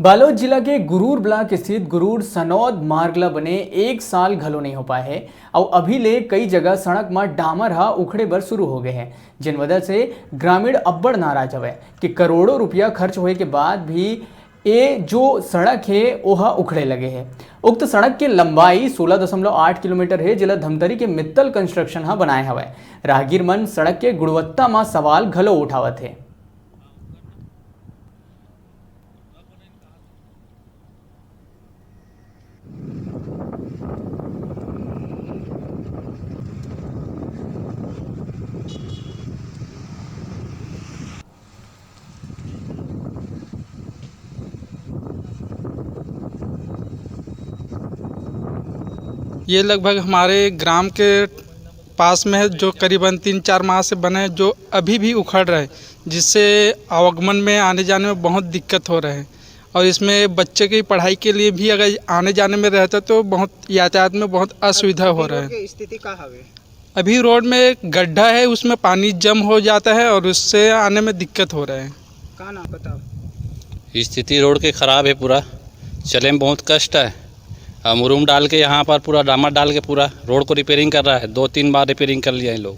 बालोद जिला के गुरूर ब्लॉक स्थित गुरूर सनौद मार्ग ला बने 1 साल घलो नहीं हो पाए है और अभी ले कई जगह सड़क में डामर हा उखड़े बर शुरू हो गए हैं, जिन वजह से ग्रामीण अब्बड़ नाराज हवे कि करोड़ों रुपया खर्च होए के बाद भी ये जो सड़क है ओहा उखड़े लगे है। उक्त सड़क की लंबाई 16.8 किलोमीटर है, जिला धमतरी के मित्तल कंस्ट्रक्शन हा बनाए हवे। राहगीर मन सड़क के गुणवत्ता में सवाल घलो उठावत है। ये लगभग हमारे ग्राम के पास में है, जो करीबन 3-4 माह से बने, जो अभी भी उखड़ रहे हैं, जिससे आवागमन में आने जाने में बहुत दिक्कत हो रहे हैं। और इसमें बच्चे की पढ़ाई के लिए भी अगर आने जाने में रहता तो बहुत यातायात में बहुत असुविधा हो रहा है। स्थिति का हवे अभी रोड में एक गड्ढा है, उसमें पानी जम हो जाता है और उससे आने में दिक्कत हो रहा है। का नाम बताओ। स्थिति रोड के ख़राब है, पूरा चले में बहुत कष्ट है। मुरूम डाल के यहाँ पर पूरा डामर डाल के पूरा रोड को रिपेयरिंग कर रहा है, 2-3 बार रिपेयरिंग कर लिया इन लोग।